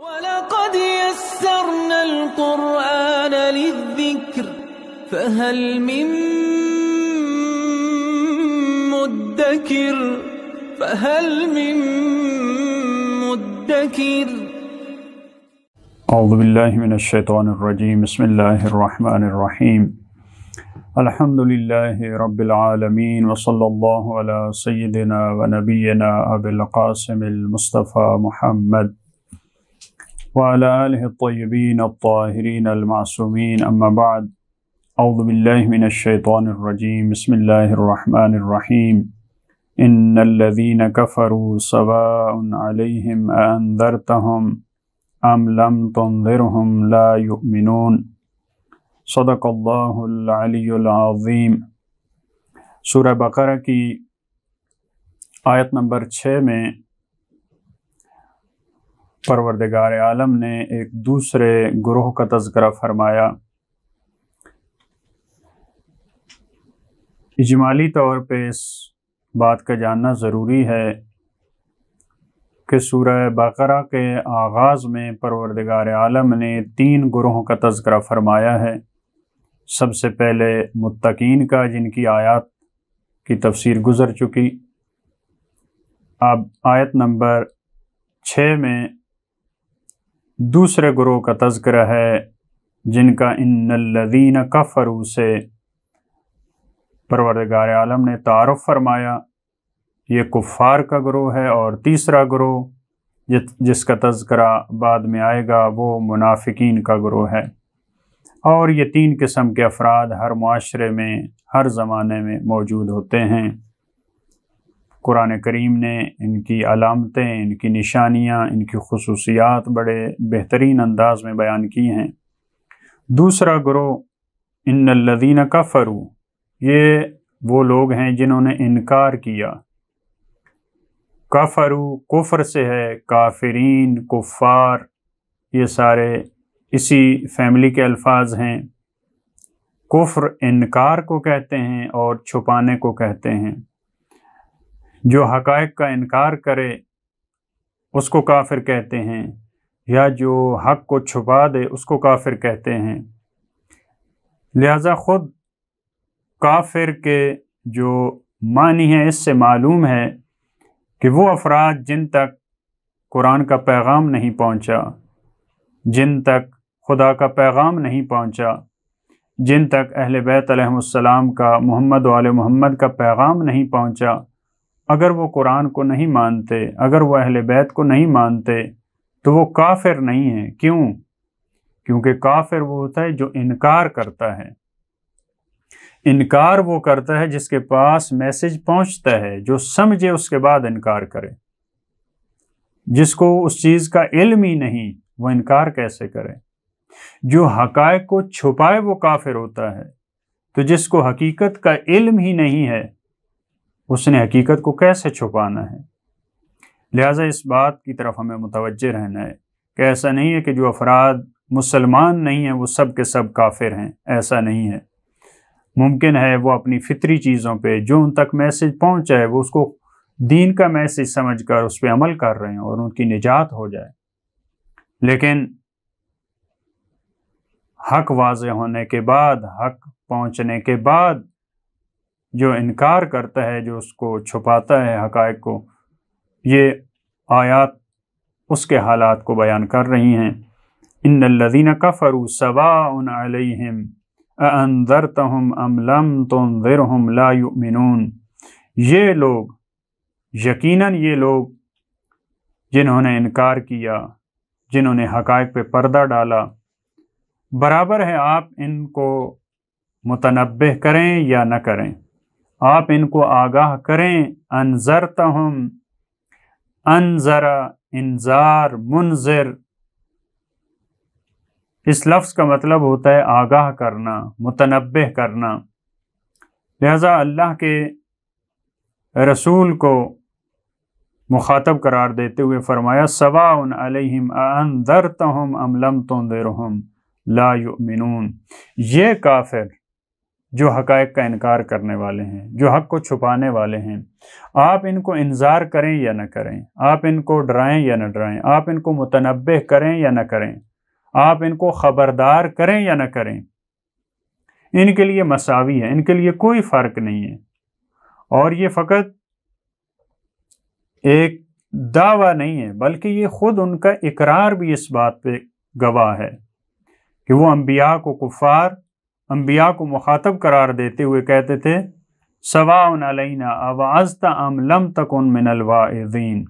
وَلَقَدْ يَسَّرْنَا الْقُرْآنَ لِلذِّكْرِ فَهَلْ مِن مُدَّكِرٍ اعوذ باللہ من الشیطان الرجیم بسم اللہ الرحمن الرحیم الحمد للہ رب العالمین وصلی اللہ علی سیدنا و نبینا ابی القاسم المصطفى محمد وعلى آلہ الطیبین الطاہرین المعصومین اما بعد اعوذ باللہ من الشیطان الرجیم بسم اللہ الرحمن الرحیم ان الذین کفروا سواء علیہم اانذرتہم ام لم تنذرہم لا یؤمنون صدق اللہ العلی العظیم۔ سورہ بقرہ کی آیت نمبر 6 میں پروردگار عالم نے ایک دوسرے گروہ کا تذکرہ فرمایا۔ اجمالی طور پہ اس بات کا جاننا ضروری ہے کہ سورہ بقرہ کے آغاز میں پروردگار عالم نے 3 گروہوں کا تذکرہ فرمایا ہے۔ سب سے پہلے متقین کا، جن کی آیات کی تفسیر گزر چکی۔ اب آیت نمبر 6 میں دوسرے گروہ کا تذکرہ ہے، جن کا ان الذین کفروا سے پروردگار عالم نے تعارف فرمایا، یہ کفار کا گروہ ہے، اور تیسرا گروہ جس کا تذکرہ بعد میں آئے گا وہ منافقین کا گروہ ہے۔ اور یہ 3 قسم کے افراد ہر معاشرے میں، ہر زمانے میں موجود ہوتے ہیں۔ قرآن کریم نے ان کی علامتیں، ان کی نشانیاں، ان کی خصوصیات بڑے بہترین انداز میں بیان کی ہیں۔ دوسرا گروہ ان الذین کفروا، یہ وہ لوگ ہیں جنہوں نے انکار کیا۔ کفروا کفر سے ہے، کافرین، کفار، یہ سارے اسی فیملی کے الفاظ ہیں۔ کفر انکار کو کہتے ہیں اور چھپانے کو کہتے ہیں۔ جو حقائق کا انکار کرے اس کو کافر کہتے ہیں، یا جو حق کو چھپا دے اس کو کافر کہتے ہیں۔ لہذا خود کافر کے جو معنی ہے اس سے معلوم ہے کہ وہ افراد جن تک قرآن کا پیغام نہیں پہنچا، جن تک خدا کا پیغام نہیں پہنچا، جن تک اہل بیت علیہم السلام کا، محمد و آل محمد کا پیغام نہیں پہنچا، اگر وہ قرآن کو نہیں مانتے، اگر وہ اہل بیت کو نہیں مانتے تو وہ کافر نہیں ہیں۔ کیوں؟ کیونکہ کافر وہ ہوتا ہے جو انکار کرتا ہے۔ انکار وہ کرتا ہے جس کے پاس میسج پہنچتا ہے، جو سمجھے اس کے بعد انکار کرے۔ جس کو اس چیز کا علم ہی نہیں، وہ انکار کیسے کرے؟ جو حقائق کو چھپائے وہ کافر ہوتا ہے۔ تو جس کو حقیقت کا علم ہی نہیں ہے، اس نے حقیقت کو کیسے چھپانا ہے؟ لہٰذا اس بات کی طرف ہمیں متوجہ رہنا ہے کہ ایسا نہیں ہے کہ جو افراد مسلمان نہیں ہیں وہ سب کے سب کافر ہیں، ایسا نہیں ہے۔ ممکن ہے وہ اپنی فطری چیزوں پہ جو ان تک میسج پہنچا ہے وہ اس کو دین کا میسج سمجھ کر اس پہ عمل کر رہے ہیں اور ان کی نجات ہو جائے، لیکن حق واضح ہونے کے بعد، حق پہنچنے کے بعد جو انکار کرتا ہے، جو اس کو چھپاتا ہے حقائق کو، یہ آیات اس کے حالات کو بیان کر رہی ہیں۔ ان الذین کفروا سواء علیہم اانذرتہم ام لم تنذرہم لا یؤمنون، یہ لوگ، یقیناً یہ لوگ جنہوں نے انکار کیا، جنہوں نے حقائق پہ پردہ ڈالا، برابر ہے آپ ان کو متنبہ کریں یا نہ کریں، آپ ان کو آگاہ کریں۔ انذرتہم، انذر، انذار، منذر، اس لفظ کا مطلب ہوتا ہے آگاہ کرنا، متنبہ کرنا۔ لہذا اللہ کے رسول کو مخاطب قرار دیتے ہوئے فرمایا سواء علیہم اانذرتہم ام لم تنذرہم لا یؤمنون، یہ کافر جو حقائق کا انکار کرنے والے ہیں، جو حق کو چھپانے والے ہیں، آپ ان کو انذار کریں یا نہ کریں، آپ ان کو ڈرائیں یا نہ ڈرائیں، آپ ان کو متنبہ کریں یا نہ کریں، آپ ان کو خبردار کریں یا نہ کریں، ان کے لیے مساوی ہے، ان کے لیے کوئی فرق نہیں ہے۔ اور یہ فقط ایک دعویٰ نہیں ہے، بلکہ یہ خود ان کا اقرار بھی اس بات پہ گواہ ہے کہ وہ انبیاء کو کفار، انبیاء کو مخاطب قرار دیتے ہوئے کہتے تھے سواء علینا اوعظت ام لم تکن من الواعظین،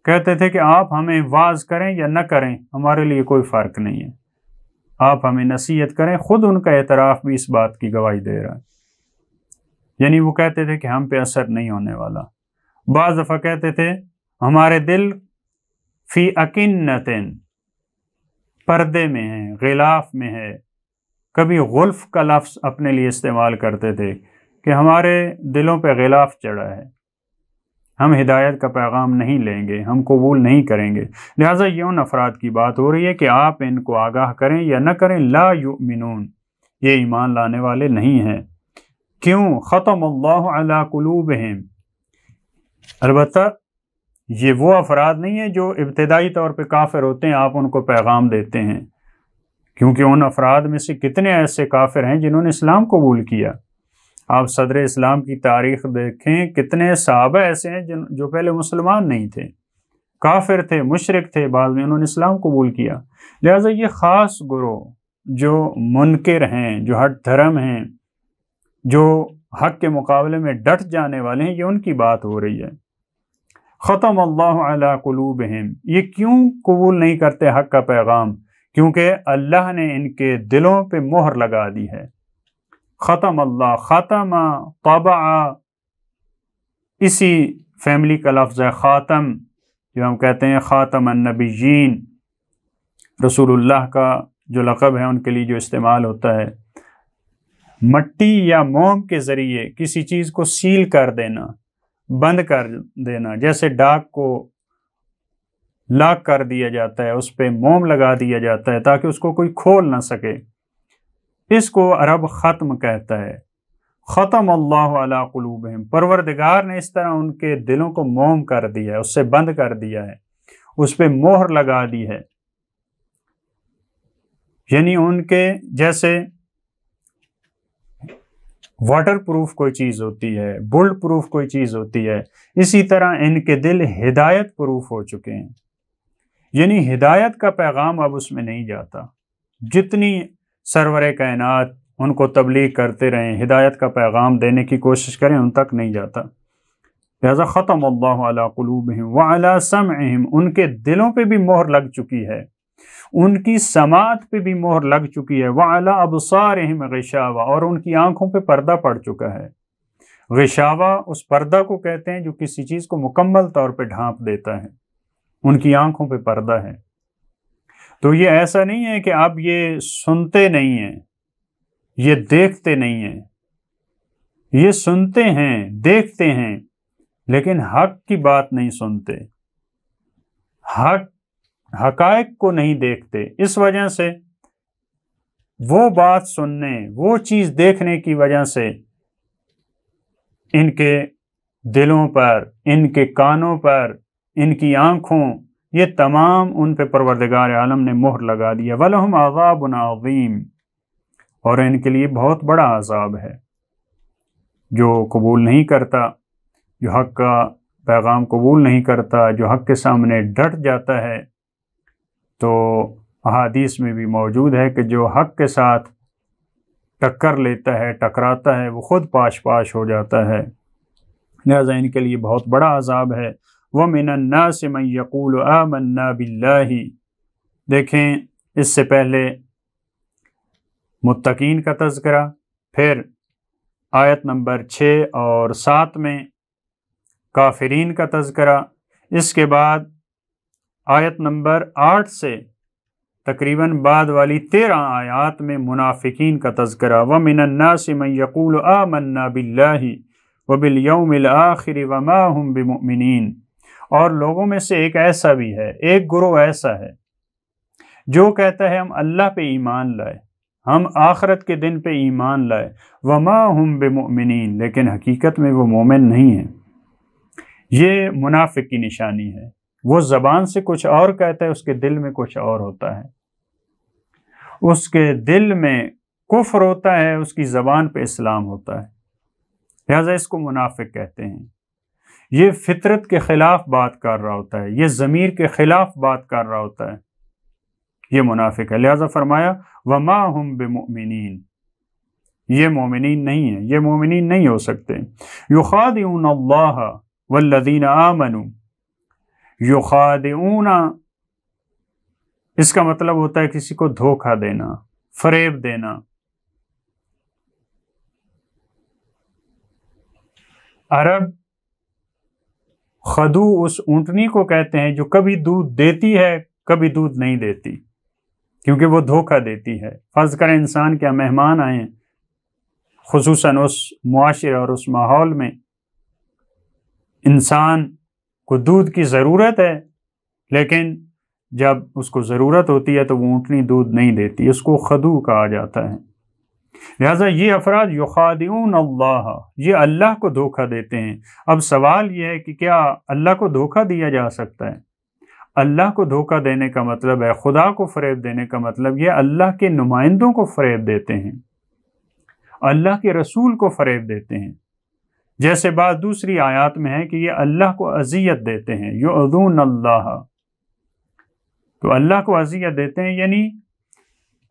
کہتے تھے کہ آپ ہمیں واعظ کریں یا نہ کریں، ہمارے لیے کوئی فرق نہیں ہے، آپ ہمیں نصیحت کریں۔ خود ان کا اعتراف بھی اس بات کی گواہی دے رہا ہے، یعنی وہ کہتے تھے کہ ہم پہ اثر نہیں ہونے والا۔ بعض دفعہ کہتے تھے ہمارے دل فی اکنتن، پردے میں ہے، غلاف میں ہے۔ کبھی غلف کا لفظ اپنے لیے استعمال کرتے تھے کہ ہمارے دلوں پہ غلاف چڑھا ہے، ہم ہدایت کا پیغام نہیں لیں گے، ہم قبول نہیں کریں گے۔ لہٰذا یہ ان افراد کی بات ہو رہی ہے کہ آپ ان کو آگاہ کریں یا نہ کریں، لا یؤمنون، یہ ایمان لانے والے نہیں ہیں۔ کیوں؟ ختم اللہ علی قلوبہم، البتہ یہ وہ افراد نہیں ہیں جو ابتدائی طور پہ کافر ہوتے ہیں، آپ ان کو پیغام دیتے ہیں، کیونکہ ان افراد میں سے کتنے ایسے کافر ہیں جنہوں نے اسلام قبول کیا۔ آپ صدر اسلام کی تاریخ دیکھیں، کتنے صحابہ ایسے ہیں جو پہلے مسلمان نہیں تھے، کافر تھے، مشرک تھے، بعد میں انہوں نے اسلام قبول کیا۔ لہٰذا یہ خاص گروہ جو منکر ہیں، جو ہٹ دھرم ہیں، جو حق کے مقابلے میں ڈٹ جانے والے ہیں، یہ ان کی بات ہو رہی ہے۔ ختم اللہ علی قلوبہم، یہ کیوں قبول نہیں کرتے حق کا پیغام؟ کیونکہ اللہ نے ان کے دلوں پہ مہر لگا دی ہے۔ ختم اللہ، ختم، طبع، اسی فیملی کا لفظ ہے خاتم، جو ہم کہتے ہیں خاتم النبیین، رسول اللہ کا جو لقب ہے ان کے لیے جو استعمال ہوتا ہے۔ مٹی یا موم کے ذریعے کسی چیز کو سیل کر دینا، بند کر دینا، جیسے ڈاک کو لاک کر دیا جاتا ہے، اس پہ موم لگا دیا جاتا ہے تاکہ اس کو کوئی کھول نہ سکے، اس کو عرب ختم کہتا ہے۔ ختم اللہ علی قلوبہم، پروردگار نے اس طرح ان کے دلوں کو موم کر دیا ہے، اس سے بند کر دیا ہے، اس پہ مہر لگا دی ہے۔ یعنی ان کے جیسے واٹر پروف کوئی چیز ہوتی ہے، بلٹ پروف کوئی چیز ہوتی ہے، اسی طرح ان کے دل ہدایت پروف ہو چکے ہیں، یعنی ہدایت کا پیغام اب اس میں نہیں جاتا۔ جتنی سرور کائنات ان کو تبلیغ کرتے رہیں، ہدایت کا پیغام دینے کی کوشش کریں، ان تک نہیں جاتا۔ لہذا ختم اللہ علی قلوبہم وعلی سمعہم، ان کے دلوں پہ بھی مہر لگ چکی ہے، ان کی سماعت پہ بھی مہر لگ چکی ہے، وعلی ابصارہم غشاوہ، اور ان کی آنکھوں پہ پردہ پڑ چکا ہے۔ غشاوہ اس پردہ کو کہتے ہیں جو کسی چیز کو مکمل طور پہ ڈھانپ دیتا ہے، ان کی آنکھوں پہ پردہ ہے۔ تو یہ ایسا نہیں ہے کہ اب یہ سنتے نہیں ہیں، یہ دیکھتے نہیں ہیں، یہ سنتے ہیں، دیکھتے ہیں، لیکن حق کی بات نہیں سنتے، حقائق کو نہیں دیکھتے۔ اس وجہ سے وہ بات سننے، وہ چیز دیکھنے کی وجہ سے ان کے دلوں پر، ان کے کانوں پر، ان کی آنکھوں، یہ تمام ان پہ پروردگار عالم نے مہر لگا دیا۔ وَلَهُمْ عَذَابٌ عَظِيمٌ، اور ان کے لیے بہت بڑا عذاب ہے۔ جو قبول نہیں کرتا، جو حق کا پیغام قبول نہیں کرتا، جو حق کے سامنے ڈٹ جاتا ہے، تو احادیث میں بھی موجود ہے کہ جو حق کے ساتھ ٹکر لیتا ہے، ٹکراتا ہے، وہ خود پاش پاش ہو جاتا ہے۔ لہذا ان کے لیے بہت بڑا عذاب ہے۔ وَمِنَ النَّاسِ مَن يَقُولُ آمَنَّا بِاللَّهِ، دیکھیں اس سے پہلے متقین کا تذکرہ، پھر آیت نمبر 6 اور 7 میں کافرین کا تذکرہ، اس کے بعد آیت نمبر 8 سے تقریباً بعد والی 13 آیات میں منافقین کا تذکرہ۔ وَمِنَ النَّاسِ مَن يَقُولُ آمَنَّا بِاللَّهِ وَبِالْيَوْمِ الْآخِرِ وَمَا هُمْ بِمُؤْمِنِينَ، اور لوگوں میں سے ایک ایسا بھی ہے، ایک گروہ ایسا ہے جو کہتا ہے ہم اللہ پہ ایمان لائے، ہم آخرت کے دن پہ ایمان لائے، وما ہم بمؤمنین، لیکن حقیقت میں وہ مومن نہیں ہیں۔ یہ منافق کی نشانی ہے، وہ زبان سے کچھ اور کہتا ہے، اس کے دل میں کچھ اور ہوتا ہے، اس کے دل میں کفر ہوتا ہے، اس کی زبان پہ اسلام ہوتا ہے، لہذا اس کو منافق کہتے ہیں۔ یہ فطرت کے خلاف بات کر رہا ہوتا ہے، یہ ضمیر کے خلاف بات کر رہا ہوتا ہے، یہ منافق ہے۔ لہذا فرمایا وما ہم بمؤمنین، یہ مومنین نہیں ہیں، یہ مومنین نہیں ہو سکتے۔ یخادعون اللہ والذین آمنوا، یخادعون اس کا مطلب ہوتا ہے کسی کو دھوکہ دینا، فریب دینا۔ عرب خدو اس اونٹنی کو کہتے ہیں جو کبھی دودھ دیتی ہے کبھی دودھ نہیں دیتی، کیونکہ وہ دھوکہ دیتی ہے۔ فرض کریں انسان کیا مہمان آئے، خصوصاً اس معاشرے اور اس ماحول میں انسان کو دودھ کی ضرورت ہے، لیکن جب اس کو ضرورت ہوتی ہے تو وہ اونٹنی دودھ نہیں دیتی، اس کو خدو کہا جاتا ہے۔ لہٰذا یہ افراد یخادعون اللہ، یہ اللہ کو دھوکہ دیتے ہیں۔ اب سوال یہ ہے کہ کیا اللہ کو دھوکہ دیا جا سکتا ہے؟ اللہ کو دھوکہ دینے کا مطلب ہے، خدا کو فریب دینے کا مطلب یہ اللہ کے نمائندوں کو فریب دیتے ہیں، اللہ کے رسول کو فریب دیتے ہیں۔ جیسے بات دوسری آیات میں ہے کہ یہ اللہ کو اذیت دیتے ہیں، یؤذون اللہ، تو اللہ کو اذیت دیتے ہیں یعنی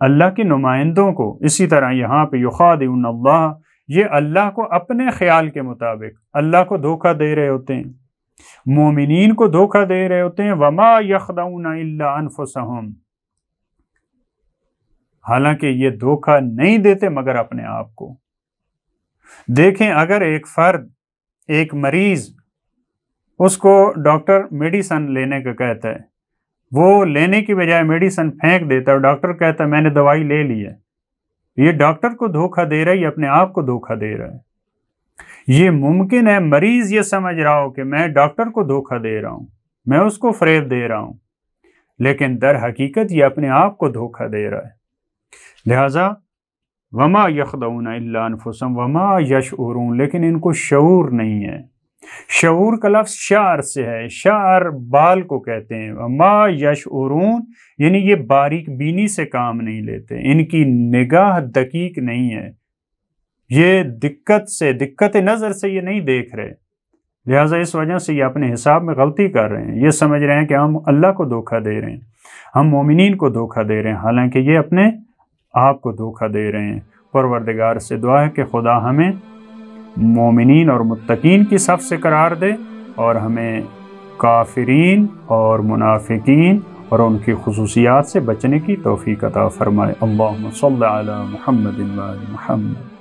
اللہ کے نمائندوں کو۔ اسی طرح یہاں پہ یخادعون اللہ، یہ اللہ کو اپنے خیال کے مطابق اللہ کو دھوکہ دے رہے ہوتے ہیں، مومنین کو دھوکہ دے رہے ہوتے ہیں۔ وما یخدعون الا انفسہم، حالانکہ یہ دھوکہ نہیں دیتے مگر اپنے آپ کو۔ دیکھیں اگر ایک فرد، ایک مریض، اس کو ڈاکٹر میڈیسن لینے کا کہتا ہے، وہ لینے کی بجائے میڈیسن پھینک دیتا ہے اور ڈاکٹر کہتا ہے میں نے دوائی لے لی ہے، یہ ڈاکٹر کو دھوکہ دے رہا ہے، یہ اپنے آپ کو دھوکہ دے رہا ہے۔ یہ ممکن ہے مریض یہ سمجھ رہا ہو کہ میں ڈاکٹر کو دھوکہ دے رہا ہوں، میں اس کو فریب دے رہا ہوں، لیکن در حقیقت یہ اپنے آپ کو دھوکہ دے رہا ہے۔ لہٰذا وما یخدعون الا انفسہم وما یشعرون، لیکن ان کو شعور نہیں ہے۔ شعور کا لفظ شعر سے ہے، شعر بال کو کہتے ہیں۔ وما یشعرون یعنی یہ باریک بینی سے کام نہیں لیتے، ان کی نگاہ دقیق نہیں ہے، یہ دقت نظر سے یہ نہیں دیکھ رہے، لہٰذا اس وجہ سے یہ اپنے حساب میں غلطی کر رہے ہیں۔ یہ سمجھ رہے ہیں کہ ہم اللہ کو دھوکہ دے رہے ہیں، ہم مومنین کو دھوکہ دے رہے ہیں، حالانکہ یہ اپنے آپ کو دھوکہ دے رہے ہیں۔ پروردگار سے دعا ہے کہ خدا ہمیں مومنین اور متقین کی صف سے قرار دے اور ہمیں کافرین اور منافقین اور ان کی خصوصیات سے بچنے کی توفیق عطا فرمائے۔ اللہم صلی علی محمد و آل محمد۔